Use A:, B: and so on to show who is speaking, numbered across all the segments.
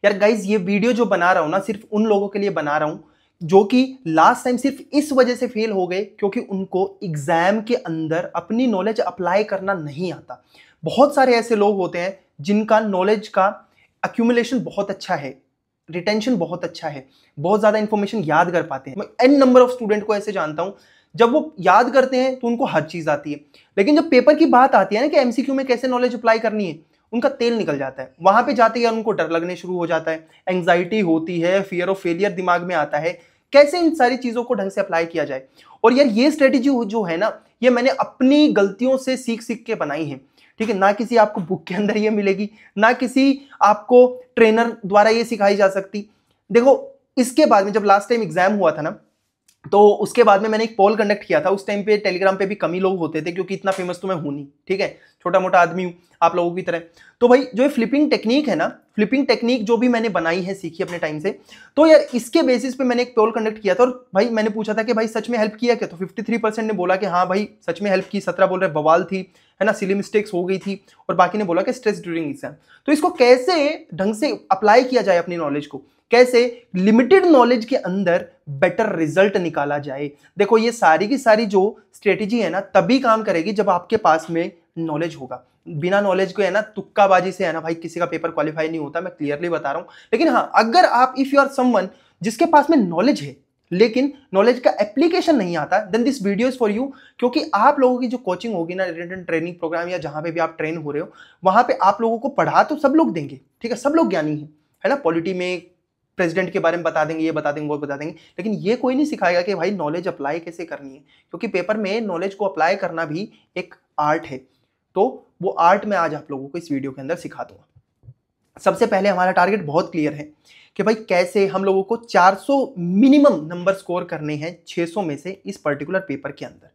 A: यार गाइज ये वीडियो जो बना रहा हूं ना सिर्फ उन लोगों के लिए बना रहा हूं जो कि लास्ट टाइम सिर्फ इस वजह से फेल हो गए क्योंकि उनको एग्जाम के अंदर अपनी नॉलेज अप्लाई करना नहीं आता। बहुत सारे ऐसे लोग होते हैं जिनका नॉलेज का अक्यूमुलेशन बहुत अच्छा है, रिटेंशन बहुत अच्छा है, बहुत ज्यादा इंफॉर्मेशन याद कर पाते हैं। मैं एन नंबर ऑफ स्टूडेंट को ऐसे जानता हूं, जब वो याद करते हैं तो उनको हर चीज आती है, लेकिन जब पेपर की बात आती है ना कि एमसीक्यू में कैसे नॉलेज अप्लाई करनी है, उनका तेल निकल जाता है। वहां पे जाते ही उनको डर लगने शुरू हो जाता है, एंग्जाइटी होती है, फियर ऑफ फेलियर दिमाग में आता है, कैसे इन सारी चीजों को ढंग से अप्लाई किया जाए। और यार ये स्ट्रेटेजी जो है ना, ये मैंने अपनी गलतियों से सीख सीख के बनाई है, ठीक है। ना किसी आपको बुक के अंदर ये मिलेगी, ना किसी आपको ट्रेनर द्वारा ये सिखाई जा सकती। देखो इसके बाद में जब लास्ट टाइम एग्जाम हुआ था ना, तो उसके बाद में मैंने एक पोल कंडक्ट किया था। उस टाइम पे टेलीग्राम पे भी कम ही लोग होते थे क्योंकि इतना फेमस तो मैं हूं नहीं, ठीक है, छोटा मोटा आदमी हूं आप लोगों की तरह। तो भाई जो फ्लिपिंग टेक्निक है ना, फ्लिपिंग टेक्निक जो भी मैंने बनाई है, सीखी अपने टाइम से, तो यार इसके बेसिस पे मैंने एक पोल कंडक्ट किया था। और भाई मैंने पूछा था कि भाई सच में हेल्प किया क्या, तो 53% ने बोला कि हाँ भाई सच में हेल्प की, 17 बोल रहे बवाल थी, है ना, सिली मिस्टेक्स हो गई थी, और बाकी ने बोला कि स्ट्रेस ड्यूरिंग एग्जाम। तो इसको कैसे ढंग से अप्लाई किया जाए अपनी नॉलेज को, कैसे लिमिटेड नॉलेज के अंदर बेटर रिजल्ट निकाला जाए। देखो ये सारी की सारी जो स्ट्रेटेजी है ना तभी काम करेगी जब आपके पास में नॉलेज होगा। बिना नॉलेज को है ना तुक्काबाजी से है ना भाई किसी का पेपर क्वालिफाई नहीं होता, मैं क्लियरली बता रहा हूं। लेकिन हाँ, अगर आप इफ यू आर समवन जिसके पास में नॉलेज है लेकिन नॉलेज का एप्लीकेशन नहीं आता, then this video is for you. क्योंकि आप लोगों की जो कोचिंग होगी ना, रिटन ट्रेनिंग प्रोग्राम या जहां पे भी आप ट्रेन हो रहे हो, वहां पे आप लोगों को पढ़ा तो सब लोग देंगे, ठीक है, सब लोग ज्ञानी है ना, पॉलिटी में प्रेसिडेंट के बारे में बता देंगे, ये बता देंगे, वो बता देंगे, लेकिन ये कोई नहीं सिखाएगा कि भाई नॉलेज अप्लाई कैसे करनी है। क्योंकि पेपर में नॉलेज को अप्लाई करना भी एक आर्ट है, तो वो आर्ट मैं आज आप लोगों को इस वीडियो के अंदर सिखा दूंगा। सबसे पहले हमारा टारगेट बहुत क्लियर है कि भाई कैसे हम लोगों को 400 मिनिमम नंबर स्कोर करने हैं 600 में से इस पर्टिकुलर पेपर के अंदर।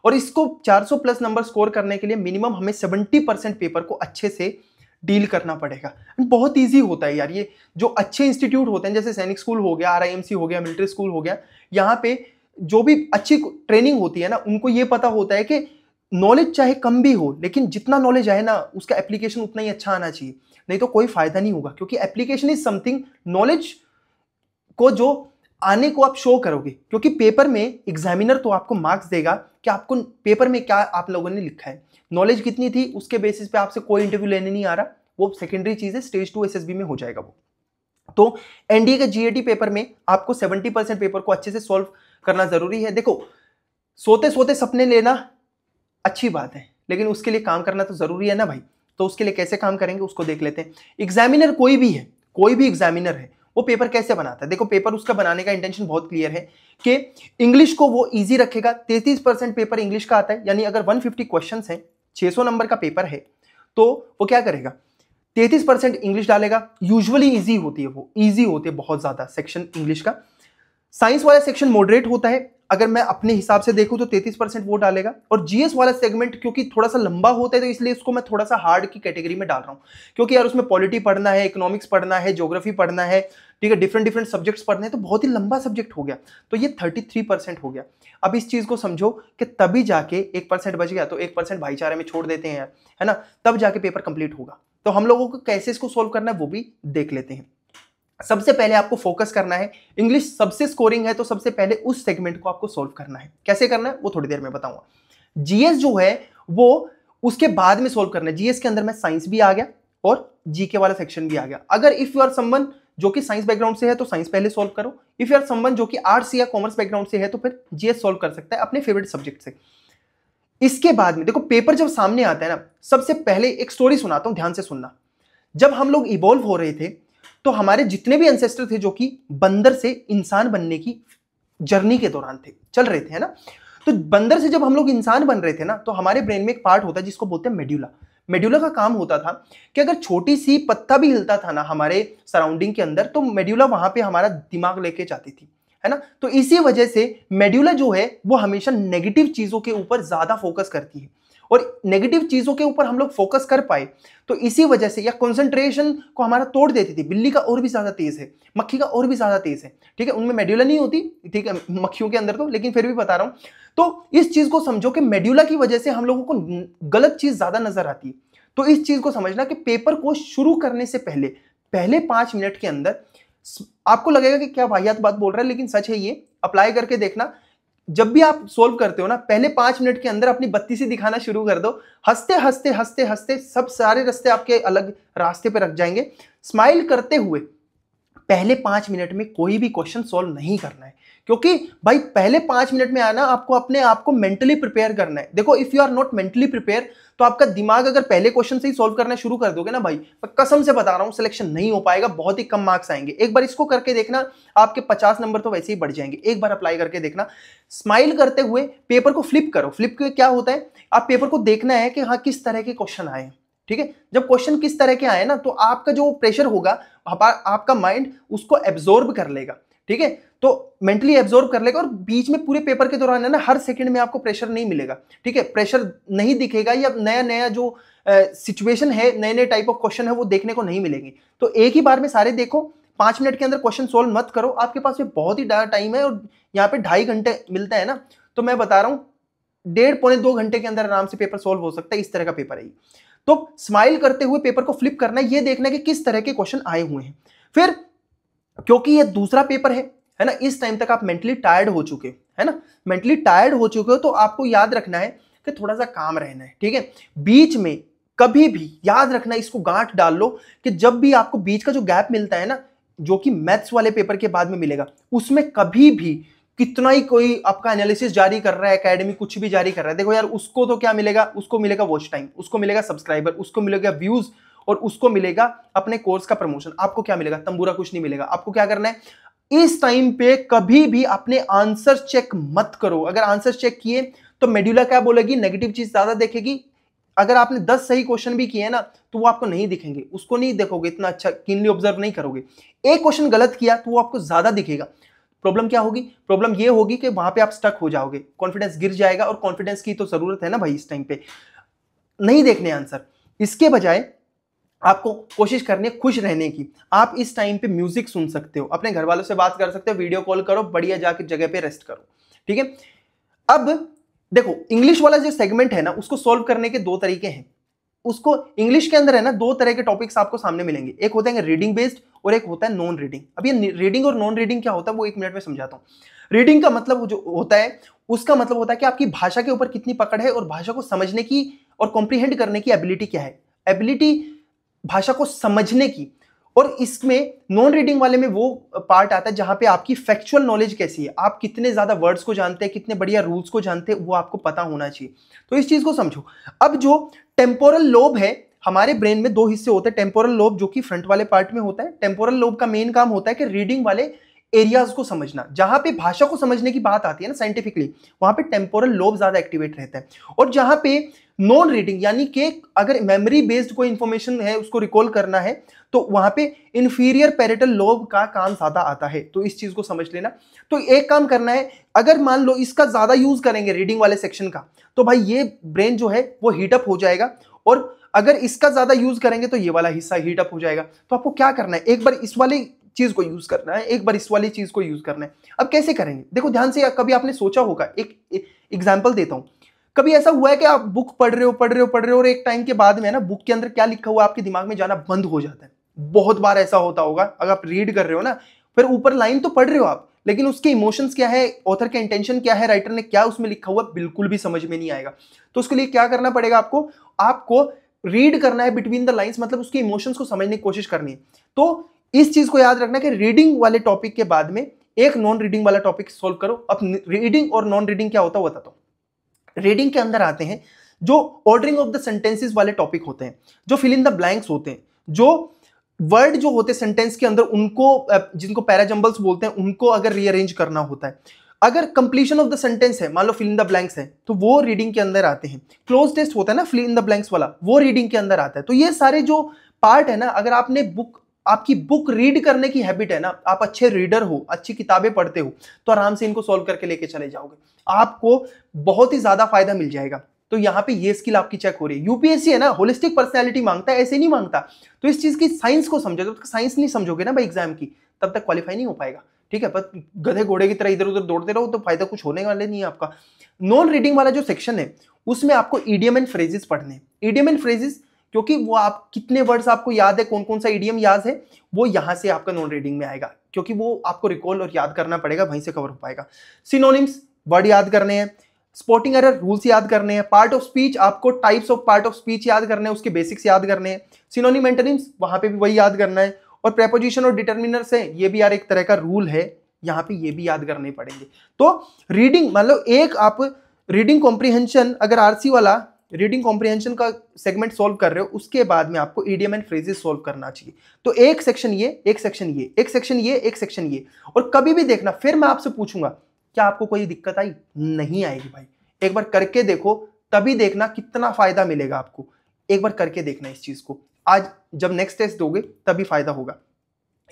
A: और इसको 400 प्लस नंबर स्कोर करने के लिए मिनिमम हमें 70% पेपर को अच्छे से डील करना पड़ेगा। बहुत इजी होता है यार, ये जो अच्छे इंस्टीट्यूट होते हैं जैसे सैनिक स्कूल हो गया, आरआईएमसी हो गया, मिलिट्री स्कूल हो गया, यहाँ पे जो भी अच्छी ट्रेनिंग होती है ना, उनको ये पता होता है कि नॉलेज चाहे कम भी हो लेकिन जितना नॉलेज आए ना उसका एप्लीकेशन उतना ही अच्छा आना चाहिए, नहीं तो कोई फायदा नहीं होगा। क्योंकि एप्लीकेशन इज समथिंग, नॉलेज को जो आने को आप शो करोगे, क्योंकि पेपर में एग्जामिनर तो आपको मार्क्स देगा कि आपको पेपर में क्या आप लोगों ने लिखा है, नॉलेज कितनी थी उसके बेसिस पे आपसे कोई इंटरव्यू लेने नहीं आ रहा, वो सेकेंडरी चीज है, स्टेज 2 एसएसबी में हो जाएगा वो। तो एनडीए के जीएटी पेपर में आपको 70% पेपर को अच्छे से सॉल्व करना जरूरी है। देखो सोते सोते सपने लेना अच्छी बात है, लेकिन उसके लिए काम करना तो जरूरी है ना भाई। तो उसके लिए कैसे काम करेंगे उसको देख लेते हैं। एग्जामिनर कोई भी है, कोई भी एग्जामिनर है, वो पेपर कैसे बनाता है। देखो पेपर उसका बनाने का इंटेंशन बहुत क्लियर है कि इंग्लिश को वो इजी रखेगा। 33% पेपर इंग्लिश का आता है, यानी अगर 150 क्वेश्चन है, 600 नंबर का पेपर है, तो वो क्या करेगा, 33% इंग्लिश डालेगा। यूजुअली इजी होती है, वो इजी होती है बहुत ज्यादा सेक्शन इंग्लिश का। साइंस वाला सेक्शन मॉडरेट होता है, अगर मैं अपने हिसाब से देखूं तो 33% वो डालेगा। और जीएस वाला सेगमेंट क्योंकि थोड़ा सा लंबा होता है तो इसलिए इसको मैं थोड़ा सा हार्ड की कैटेगरी में डाल रहा हूं, क्योंकि यार उसमें पॉलिटी पढ़ना है, इकोनॉमिक्स पढ़ना है, ज्योग्राफी पढ़ना है, ठीक है, डिफरेंट डिफरेंट सब्जेक्ट्स पढ़ने हैं, तो बहुत ही लंबा सब्जेक्ट हो गया, तो ये 33% हो गया। अब इस चीज को समझो कि तभी जाके 1% बच गया, तो 1% भाईचारे में छोड़ देते हैं यार, है ना, तब जाके पेपर कंप्लीट होगा। तो हम लोगों को कैसे इसको सोल्व करना है वो भी देख लेते हैं। सबसे पहले आपको फोकस करना है, इंग्लिश सबसे स्कोरिंग है तो सबसे पहले उस सेगमेंट को आपको सॉल्व करना है। कैसे करना है वो थोड़ी देर में बताऊंगा। जीएस जो है वो उसके बाद में सॉल्व करना है। जीएस के अंदर में साइंस भी आ गया और जीके वाला सेक्शन भी आ गया। अगर इफ यू आर समवन जो कि साइंस बैकग्राउंड से है तो साइंस पहले सॉल्व करो, इफ यू आर समवन जो कि आर्ट्स या कॉमर्स बैकग्राउंड से है तो फिर जीएस सॉल्व कर सकता है अपने फेवरेट सब्जेक्ट से। इसके बाद में देखो पेपर जब सामने आता है ना, सबसे पहले एक स्टोरी सुनाता हूं, ध्यान से सुनना। जब हम लोग इवॉल्व हो रहे थे तो हमारे जितने भी एंसेस्टर थे जो कि बंदर से इंसान बनने की जर्नी के दौरान थे, चल रहे थे, है ना, तो बंदर से जब हम लोग इंसान बन रहे थे ना, तो हमारे ब्रेन में एक पार्ट होता है जिसको बोलते हैं मेड्यूला। मेड्यूला का काम होता था कि अगर छोटी सी पत्ता भी हिलता था ना हमारे सराउंडिंग के अंदर, तो मेड्यूला वहां पे हमारा दिमाग लेके जाती थी, है ना। तो इसी वजह से मेड्यूला जो है वो हमेशा नेगेटिव चीजों के ऊपर ज्यादा फोकस करती है, और नेगेटिव चीजों के ऊपर हम लोग फोकस कर पाए तो इसी वजह से, या कंसंट्रेशन को हमारा तोड़ देती थी। बिल्ली का और भी ज्यादा तेज है, मक्खी का और भी ज्यादा तेज है, ठीक है, उनमें मेड्यूला नहीं होती, ठीक है, मक्खियों के अंदर तो, लेकिन फिर भी बता रहा हूं। तो इस चीज को समझो कि मेड्यूला की वजह से हम लोगों को गलत चीज ज्यादा नजर आती है। तो इस चीज को समझना कि पेपर को शुरू करने से पहले पहले 5 मिनट के अंदर आपको लगेगा कि क्या वाहियात बात बोल रहा है, लेकिन सच है ये, अप्लाई करके देखना। जब भी आप सोल्व करते हो ना, पहले 5 मिनट के अंदर अपनी बत्ती सी दिखाना शुरू कर दो। हंसते हंसते हंसते हंसते सब सारे रास्ते आपके अलग रास्ते पे रख जाएंगे। स्माइल करते हुए पहले 5 मिनट में कोई भी क्वेश्चन सॉल्व नहीं करना है, क्योंकि भाई पहले 5 मिनट में आना आपको अपने आप को मेंटली प्रिपेयर करना है। देखो if you are not mentally prepare, तो आपका दिमाग अगर पहले क्वेश्चन से ही सॉल्व करना शुरू कर दोगे ना भाई, मैं कसम से बता रहा हूं सिलेक्शन नहीं हो पाएगा, बहुत ही कम मार्क्स आएंगे। एक बार इसको करके देखना, आपके 50 नंबर तो वैसे ही बढ़ जाएंगे। एक बार अप्लाई करके देखना। स्माइल करते हुए पेपर को फ्लिप करो। फ्लिप के क्या होता है, आप पेपर को देखना है कि हाँ किस तरह के क्वेश्चन आए, ठीक है। जब क्वेश्चन किस तरह के आए ना, तो आपका जो प्रेशर होगा, आपका माइंड उसको एब्जॉर्ब कर लेगा, ठीक है। तो मेंटली एब्जॉर्ब कर लेगा, और बीच में पूरे पेपर के दौरान है ना, हर सेकंड में आपको प्रेशर नहीं मिलेगा, ठीक है। प्रेशर नहीं दिखेगा, या नया नया जो सिचुएशन है, नए नए टाइप ऑफ क्वेश्चन है वो देखने को नहीं मिलेंगे। तो एक ही बार में सारे देखो। 5 मिनट के अंदर क्वेश्चन सोल्व मत करो, आपके पास में बहुत ही टाइम है, और यहाँ पे 2.5 घंटे मिलता है ना, तो मैं बता रहा हूँ 1.5 पौने 2 घंटे के अंदर आराम से पेपर सोल्व हो सकता है। इस तरह का पेपर है। तो स्माइल करते हुए पेपर को फ्लिप करना है, ये देखना है कि किस तरह के क्वेश्चन आए हुए हैं। फिर क्योंकि ये दूसरा पेपर है ना, इस टाइम तक आप मेंटली टायर्ड हो चुके है ना, मेंटली टायर्ड हो चुके हो, तो आपको याद रखना है कि थोड़ा सा काम रहना है, ठीक है। बीच में कभी भी याद रखना, इसको गांठ डाल लो कि जब भी आपको बीच का जो गैप मिलता है ना, जो कि मैथ्स वाले पेपर के बाद में मिलेगा, उसमें कभी भी कितना ही कोई आपका एनालिसिस जारी कर रहा है, एकेडमी कुछ भी जारी कर रहा है, देखो यार उसको तो क्या मिलेगा, उसको मिलेगा वॉच टाइम, उसको मिलेगा सब्सक्राइबर, उसको मिलेगा व्यूज, और उसको मिलेगा अपने कोर्स का प्रमोशन। आपको क्या मिलेगा, तंबूरा कुछ नहीं मिलेगा। आपको क्या करना है, इस टाइम पे कभी भी अपने आंसर चेक मत करो। अगर आंसर चेक किए तो मेडुला क्या बोलेगी, नेगेटिव चीज ज्यादा देखेगी। अगर आपने 10 सही क्वेश्चन भी किए ना, तो वो आपको नहीं दिखेंगे, उसको नहीं देखोगे, इतना अच्छा कीनली ऑब्जर्व नहीं करोगे। एक क्वेश्चन गलत किया तो वो आपको ज्यादा दिखेगा। प्रॉब्लम क्या होगी, प्रॉब्लम ये होगी कि वहां पे आप स्टक हो जाओगे, कॉन्फिडेंस गिर जाएगा, और कॉन्फिडेंस की तो जरूरत है ना भाई, इस टाइम पे नहीं देखने आंसर। इसके बजाय आपको कोशिश करनी है खुश रहने की। आप इस टाइम पे म्यूजिक सुन सकते हो, अपने घर वालों से बात कर सकते हो, वीडियो कॉल करो, बढ़िया जाके जगह पे रेस्ट करो, ठीक है। अब देखो इंग्लिश वाला जो सेगमेंट है ना, उसको सॉल्व करने के 2 तरीके हैं। उसको इंग्लिश के अंदर है ना, 2 तरह के टॉपिक्स आपको सामने मिलेंगे, एक होता है रीडिंग बेस्ड और एक होता है नॉन रीडिंग। अब ये रीडिंग और नॉन रीडिंग क्या होता है वो 1 मिनट में समझाता हूं। रीडिंग का मतलब जो होता है, उसका मतलब होता है कि आपकी भाषा के ऊपर कितनी पकड़ है, और भाषा को समझने की और कॉम्प्रीहेंड करने की एबिलिटी क्या है, एबिलिटी भाषा को समझने की। और इसमें नॉन रीडिंग वाले में वो पार्ट आता है जहां पे आपकी फैक्चुअल नॉलेज कैसी है, आप कितने ज्यादा वर्ड्स को जानते हैं, कितने बढ़िया रूल्स को जानते हैं, वो आपको पता होना चाहिए। तो इस चीज को समझो। अब जो टेम्पोरल लोब है, हमारे ब्रेन में 2 हिस्से होते हैं। टेम्पोरल लोब जो कि फ्रंट वाले पार्ट में होता है। टेम्पोरल लोब का मेन काम होता है कि रीडिंग वाले एरियाज को समझना, जहां पे भाषा को समझने की बात आती है ना साइंटिफिकली, वहां पे टेम्पोरल लोब ज्यादा एक्टिवेट रहता है। और जहां पे नॉन रीडिंग यानी कि अगर मेमोरी बेस्ड कोई इंफॉर्मेशन है, उसको रिकॉल करना है, तो वहां पे इंफीरियर पैरेटल लोब का काम ज्यादा आता है। तो इस चीज को समझ लेना। तो एक काम करना है, अगर मान लो इसका ज्यादा यूज करेंगे रीडिंग वाले सेक्शन का, तो भाई ये ब्रेन जो है वो हीटअप हो जाएगा, और अगर इसका ज्यादा यूज करेंगे तो ये वाला हिस्सा हीटअप हो जाएगा। तो आपको क्या करना है, एक बार इस वाली चीज को यूज करना है, एक बार इस वाली चीज को यूज करना है। अब कैसे करेंगे, देखो ध्यान से। कभी आपने सोचा होगा, एक एग्जाम्पल देता हूं। कभी ऐसा हुआ है कि आप बुक पढ़ रहे हो, और एक टाइम के बाद में ना बुक के अंदर क्या लिखा हुआ है आपके दिमाग में जाना बंद हो जाता है। बहुत बार ऐसा होता होगा। अगर आप रीड कर रहे हो ना, फिर ऊपर लाइन तो पढ़ रहे हो आप, लेकिन उसके इमोशंस क्या है, ऑथर का इंटेंशन क्या है, राइटर ने क्या उसमें लिखा हुआ, बिल्कुल भी समझ में नहीं आएगा। तो उसके लिए क्या करना पड़ेगा आपको रीड करना है बिटवीन द लाइंस, मतलब उसके इमोशंस को समझने की कोशिश करनी है। तो इस चीज को याद रखना कि रीडिंग वाले टॉपिक के बाद में एक नॉन रीडिंग वाला टॉपिक सोल्व करो। अब रीडिंग और नॉन रीडिंग क्या होता है बताता हूं। रीडिंग के अंदर आते हैं जो ऑर्डरिंग ऑफ द सेंटेंसेस वाले टॉपिक होते हैं, जो फिल इन द ब्लैंक्स होते हैं, जो वर्ड जो होते हैं सेंटेंस के अंदर, उनको जिनको पैराजंबल्स बोलते हैं, उनको अगर रीअरेंज करना होता है। अगर कंप्लीशन ऑफ द सेंटेंस है, मान लो फिल इन द ब्लैंक्स है, तो वो रीडिंग के अंदर आते हैं। क्लोज टेस्ट होता है ना फिल इन द ब्लैंक्स वाला, वो रीडिंग के अंदर आता है। तो ये सारे जो पार्ट है ना, अगर आपकी बुक रीड करने की हैबिट है ना, आप अच्छे रीडर हो, अच्छी किताबें पढ़ते हो, तो आराम से इनको सॉल्व करके लेके चले जाओगे, आपको बहुत ही ज्यादा फायदा मिल जाएगा। तो यहाँ पे ये स्किल आपकी चेक हो रही है। यूपीएससी है ना, होलिस्टिक पर्सनैलिटी मांगता है, ऐसे नहीं मांगता। तो इस चीज की साइंस को समझो। जब तक साइंस नहीं समझोगे ना भाई एग्जाम की, तब तक क्वालिफाई नहीं हो पाएगा, ठीक है। पर गधे घोड़े की तरह इधर उधर दौड़ते रहो तो फायदा कुछ होने वाले नहीं है आपका। नॉन रीडिंग वाला जो सेक्शन है, उसमें आपको ईडियम एंड फ्रेजेस पढ़ने। ईडियम एंड फ्रेजेस क्योंकि वो आप कितने वर्ड्स आपको याद है, कौन कौन सा इडियम याद है, वो यहां से आपका नॉन रीडिंग में आएगा, क्योंकि वो आपको रिकॉल और याद करना पड़ेगा, वहीं से कवर हो पाएगा। सिनोनिम्स वर्ड याद करने हैं, स्पॉटिंग एरर रूल्स याद करने हैं, पार्ट ऑफ स्पीच आपको types of part of speech याद करने हैं, उसके बेसिक्स याद करने हैं, सिनोनिम एंटोनिम्स वहां पे भी वही याद करना है, और प्रेपोजिशन और डिटर्मिनर्स है, ये भी यार एक तरह का रूल है, यहाँ पे ये भी याद करने पड़ेंगे। तो रीडिंग मतलब एक आप रीडिंग कॉम्प्रिहेंशन, अगर आरसी वाला रीडिंग कॉम्प्रिहेंशन का सेगमेंट सॉल्व कर रहे हो, उसके बाद में आपको ईडियम एंड फ्रेजेस सॉल्व करना चाहिए। तो एक सेक्शन ये, एक सेक्शन ये, एक सेक्शन ये, एक सेक्शन ये, और कभी भी देखना, फिर मैं आपसे पूछूंगा क्या आपको कोई दिक्कत आई? नहीं आएगी भाई, एक बार करके देखो, तभी देखना कितना फायदा मिलेगा आपको। एक बार करके देखना इस चीज को, आज जब नेक्स्ट टेस्ट दोगे तभी फायदा होगा।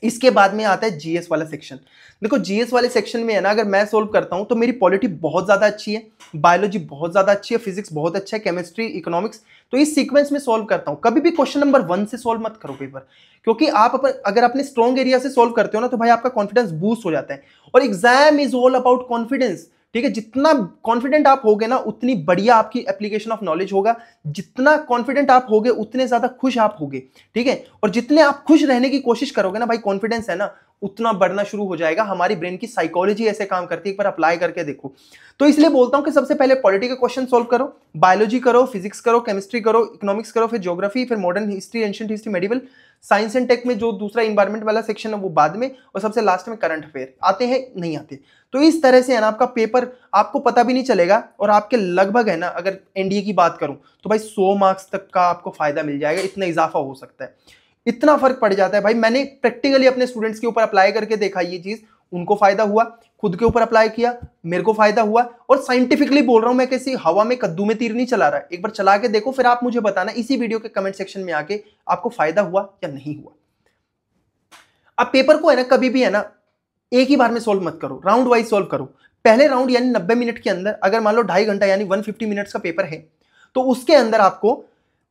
A: इसके बाद में आता है जीएस वाला सेक्शन। देखो जीएस वाले सेक्शन में है ना, अगर मैं सोल्व करता हूं तो मेरी पॉलिटी बहुत ज्यादा अच्छी है, बायोलॉजी बहुत ज्यादा अच्छी है, फिजिक्स बहुत अच्छा है, केमिस्ट्री, इकोनॉमिक्स, तो इस सीक्वेंस में सोल्व करता हूं। कभी भी क्वेश्चन नंबर 1 से सोल्व मत करो पेपर, क्योंकि आप अगर अपने स्ट्रॉन्ग एरिया से सोल्व करते हो ना, तो भाई आपका कॉन्फिडेंस बूस्ट हो जाता है। और exam is all about confidence, ठीक है। जितना कॉन्फिडेंट आप होगे ना, उतनी बढ़िया आपकी एप्लीकेशन ऑफ नॉलेज होगा। जितना कॉन्फिडेंट आप होगे, उतने ज्यादा खुश आप होगे, ठीक है। और जितने आप खुश रहने की कोशिश करोगे ना भाई, कॉन्फिडेंस है ना उतना बढ़ना शुरू हो जाएगा। हमारी ब्रेन की साइकोलॉजी ऐसे काम करती है, एक बार अप्लाई करके देखो। तो इसलिए बोलता हूं कि सबसे पहले पॉलिटी के क्वेश्चन सोल्व करो, बायोलॉजी करो, फिजिक्स करो, केमिस्ट्री करो, इकोनॉमिक्स करो, फिर ज्योग्राफी, फिर modern history, ancient history, medieval science and tech में जो दूसरा इन्वायरमेंट वाला सेक्शन है वो बाद में, और सबसे लास्ट में करंट अफेयर। आते हैं नहीं आते? तो इस तरह से है ना आपका पेपर आपको पता भी नहीं चलेगा, और आपके लगभग है ना, अगर एनडीए की बात करूं तो भाई 100 मार्क्स तक का आपको फायदा मिल जाएगा, इतना इजाफा हो सकता है, इतना फर्क पड़ जाता है भाई। मैंने प्रैक्टिकली अपने स्टूडेंट्स के ऊपर अप्लाई करके देखा ये चीज, उनको फायदा हुआ, खुद के ऊपर अप्लाई किया, मेरे को फायदा हुआ। और साइंटिफिकली बोल रहा हूं मैं, किसी हवा में कद्दू में तीर नहीं चला रहा है। एक बार चला के देखो, फिर आप मुझे बताना इसी वीडियो के कमेंट सेक्शन में आके आपको फायदा हुआ या नहीं हुआ। अब पेपर को है ना कभी भी है ना एक ही बार में सोल्व मत करो, राउंड वाइज सोल्व करो। पहले राउंड यानी 90 मिनट के अंदर, अगर मान लो 2.5 घंटा यानी 150 मिनट्स का पेपर है, तो उसके अंदर आपको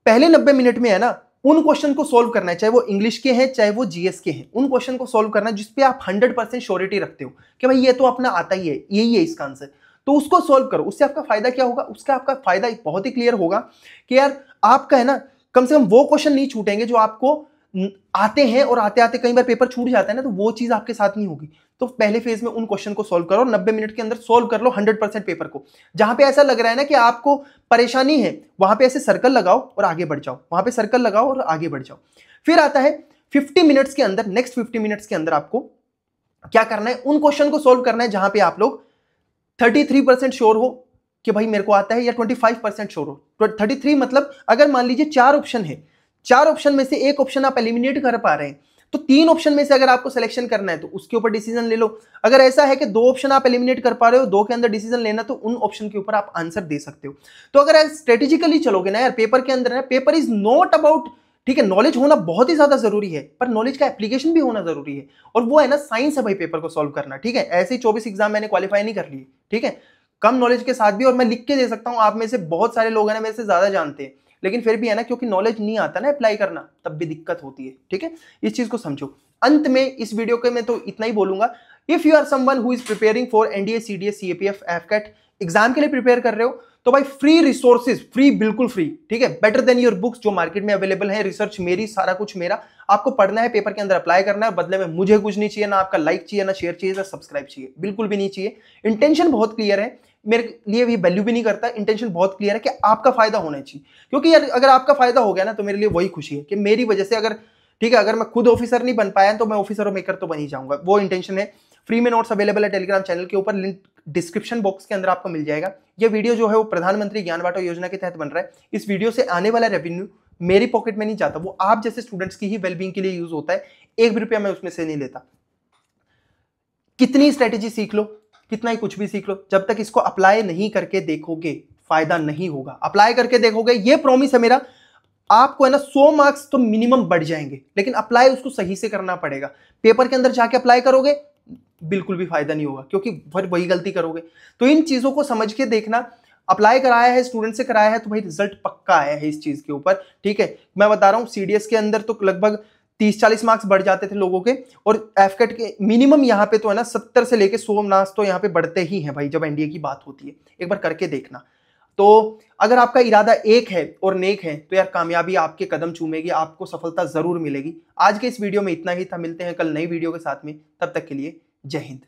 A: पहले 90 मिनट में है ना उन क्वेश्चन को सोल्व करना है, चाहे वो इंग्लिश के हैं चाहे वो जीएस के हैं, उन क्वेश्चन को सोल्व करना है जिसपे आप 100% श्योरिटी रखते हो कि भाई ये तो अपना आता ही है, यही है इसका आंसर, तो उसको सोल्व करो। उससे आपका फायदा क्या होगा? उसका आपका फायदा बहुत ही क्लियर होगा कि यार आपका है ना कम से कम वो क्वेश्चन नहीं छूटेंगे जो आपको आते हैं, और आते आते कई बार पेपर छूट जाता है ना, तो वो चीज आपके साथ नहीं होगी। तो पहले फेज में उन क्वेश्चन को सोल्व करो, 90 मिनट के अंदर सोल्व कर लो 100% पेपर को। जहां पे ऐसा लग रहा है ना कि आपको परेशानी है, वहां पे ऐसे सर्कल लगाओ और आगे बढ़ जाओ, वहां पे सर्कल लगाओ और आगे बढ़ जाओ। फिर आता है 50 मिनट्स के अंदर, नेक्स्ट 50 मिनट्स के अंदर आपको क्या करना है? उन क्वेश्चन को सोल्व करना है जहां पे आप लोग 33% श्योर हो कि भाई मेरे को आता है, या 25% श्योर हो। 33 मतलब अगर मान लीजिए 4 ऑप्शन है, 4 ऑप्शन में से एक ऑप्शन आप एलिमिनेट कर पा रहे हैं, तो 3 ऑप्शन में से अगर आपको सिलेक्शन करना है तो उसके ऊपर डिसीजन ले लो। अगर ऐसा है कि 2 ऑप्शन आप एलिमिनेट कर पा रहे हो, 2 के अंदर डिसीजन लेना, तो उन ऑप्शन के ऊपर आप आंसर दे सकते हो। तो अगर स्ट्रेटेजिकली चलोगे ना यार पेपर के अंदर, पेपर इज नॉट अबाउट, ठीक है, नॉलेज होना बहुत ही ज्यादा जरूरी है, पर नॉलेज का एप्लीकेशन भी होना जरूरी है, और वो है ना साइंस है भाई पेपर को सॉल्व करना, ठीक है। ऐसे ही 24 एग्जाम मैंने क्वालिफाई नहीं कर लिए, ठीक है, कम नॉलेज के साथ भी, और मैं लिख के दे सकता हूं, आप में से बहुत सारे लोग हैं ना मेरे से ज्यादा जानते हैं, लेकिन फिर भी है ना क्योंकि नॉलेज नहीं आता ना अप्लाई करना, तब भी दिक्कत होती है, ठीक है। इस चीज को समझो। अंत में इस वीडियो के मैं तो इतना ही बोलूंगा, if you are someone who is preparing for NDA, CDS, CAPF, AFCAT exam के लिए प्रिपेयर कर रहे हो, तो भाई फ्री रिसोर्सेज, फ्री, बिल्कुल फ्री, ठीक है, बेटर देन योर बुक्स जो मार्केट में अवेलेबल है, रिसर्च मेरी, सारा कुछ मेरा, आपको पढ़ना है, पेपर के अंदर अप्लाई करना है, बदले में मुझे कुछ नहीं चाहिए, ना आपका लाइक चाहिए, ना शेयर चाहिए, ना सब्सक्राइब चाहिए, बिल्कुल भी नहीं चाहिए। इंटेंशन बहुत क्लियर है, मेरे लिए भी वैल्यू भी नहीं करता, इंटेंशन बहुत क्लियर है कि आपका फायदा होना चाहिए, क्योंकि यार अगर आपका फायदा हो गया ना तो मेरे लिए वही खुशी है कि मेरी वजह से, अगर ठीक है, अगर मैं खुद ऑफिसर नहीं बन पाया तो मैं ऑफिसर और मेकर तो बन ही जाऊंगा, वो इंटेंशन है। फ्री में नोट्स अवेलेबल है टेलीग्राम चैनल के ऊपर, लिंक डिस्क्रिप्शन बॉक्स के अंदर आपको मिल जाएगा। ये वीडियो जो है वो प्रधानमंत्री ज्ञान बांटो योजना के तहत बन रहा है। इस वीडियो से आने वाला रेवेन्यू मेरी पॉकेट में नहीं जाता, वो आप जैसे स्टूडेंट्स की ही वेलबींग के लिए यूज होता है, 1 भी रुपया मैं उसमें से नहीं लेता। कितनी स्ट्रेटेजी सीख लो, कितना ही कुछ भी सीख लो, जब तक इसको अप्लाई नहीं करके देखोगे फायदा नहीं होगा। अप्लाई करके देखोगे, ये प्रॉमिस है मेरा, आपको है ना 100 मार्क्स तो मिनिमम बढ़ जाएंगे, लेकिन अप्लाई उसको सही से करना पड़ेगा। पेपर के अंदर जाके अप्लाई करोगे बिल्कुल भी फायदा नहीं होगा, क्योंकि फिर वही गलती करोगे। तो इन चीजों को समझ के देखना। अप्लाई कराया है, स्टूडेंट से कराया है, तो भाई रिजल्ट पक्का आया है इस चीज के ऊपर, ठीक है। मैं बता रहा हूं सीडीएस के अंदर तो लगभग 30-40 मार्क्स बढ़ जाते थे लोगों के, और एफकेट के मिनिमम यहाँ पे तो है ना 70 से लेके 100 मार्क्स तो यहाँ पे बढ़ते ही हैं भाई, जब एनडीए की बात होती है। एक बार करके देखना। तो अगर आपका इरादा एक है और नेक है तो यार कामयाबी आपके कदम चूमेगी, आपको सफलता जरूर मिलेगी। आज के इस वीडियो में इतना ही था, मिलते हैं कल नई वीडियो के साथ में, तब तक के लिए जय हिंद।